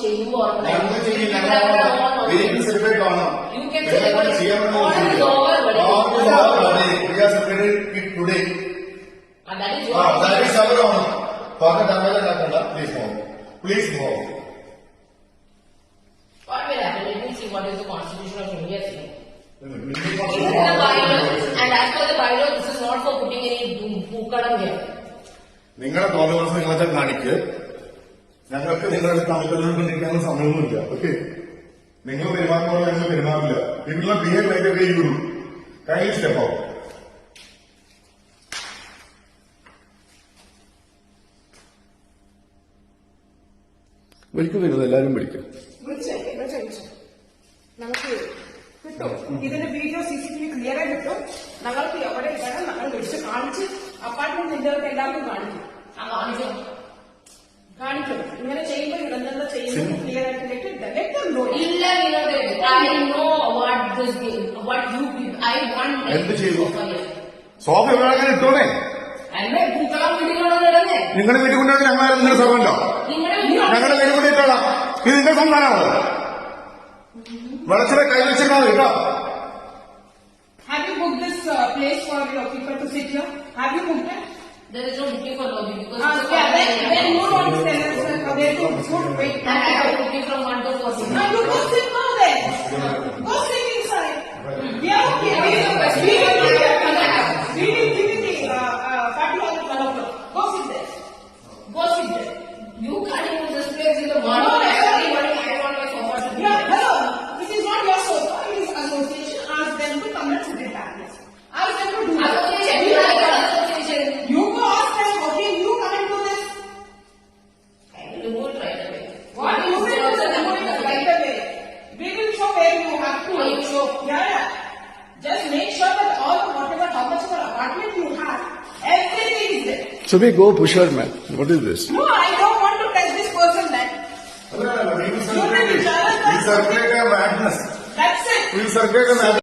ചെയ്യുമ്പോൾ സെലിബ്രേറ്റ് കാണാം. Today Father Damala Nakanda, please move. Please move. What will happen? Let me see what is the Constitution of India saying. It is in the bylaw, and as per the bylaw, this is not for putting any പൂക്കളം here. നിങ്ങളുടെ തോന്നുന്ന നിങ്ങളെ കാണിക്ക്. ഞങ്ങൾക്ക് നിങ്ങളുടെ തമ്മിൽ നിൽക്കാനുള്ള സമയമൊന്നുമില്ല. Okay, നിങ്ങൾ പെരുമാറുമ്പോൾ ഞങ്ങൾ പെരുമാറില്ല. നിങ്ങൾ behave like A you do. Kindly step out. വിളിക്കുന്നത് എല്ലാരും വിളിക്കും. നമുക്ക് കിട്ടും ഇതിന്റെ വീഡിയോ CCTV ക്ലിയർ ആയി കിട്ടും. ഞങ്ങൾക്ക് എവിടെ ഇടണം ഞങ്ങൾ വിളിച്ച് കാണിച്ച് അപ്പാർട്ട്മെന്റ് ഇന്ത്യകൾക്ക് എല്ലാവർക്കും കാണിക്കും. കാണിക്കും ഇങ്ങനെ ചെയ്യുമ്പോൾ ഇടന്നെന്താ ചെയ്യുന്നത് ക്ലിയർ ആയിട്ട് ഇല്ല. എന്ത് ചെയ്തു? സോഫ എവിടെ ഇട്ടോണേ. നിങ്ങളുടെ വീട്ടിൽ കൊണ്ടുപോയി ഞങ്ങൾ നിങ്ങളുടെ സർവന്റോ? ഞങ്ങളുടെ വീട്ടിൽ കൊണ്ടിട്ടോളാം. ഇത് നിന്റെ സംസ്ഥാനമാണോ? വളച്ചിലെ കൈ വെച്ചിരുന്നാൽ കേട്ടോ. Have you booked this place for your people to sit here? Have you booked it? There is no booking for lobby because then you don't tell us where to wait. I have booking from 1 to 4. No, you go sit now then. Go sit inside. We are okay. We will give you the party hall at 1 o'clock. Go sit there. Go sit there. You can't use this place in the morning. Yeah, hello. This is not your sofa. It is association. Ask them to come and sit in that place. Ask them to do that. You go ask them, okay, you come and do this. I will remove it right away. What you will do right away. We will show where you have to. You show. Yeah. Just make sure that all whatever how much of an apartment you have, everything is there. So we go push her, man. What is this? No, I don't want to touch this person then. We circulate a madness. That's it. We circulate a madness.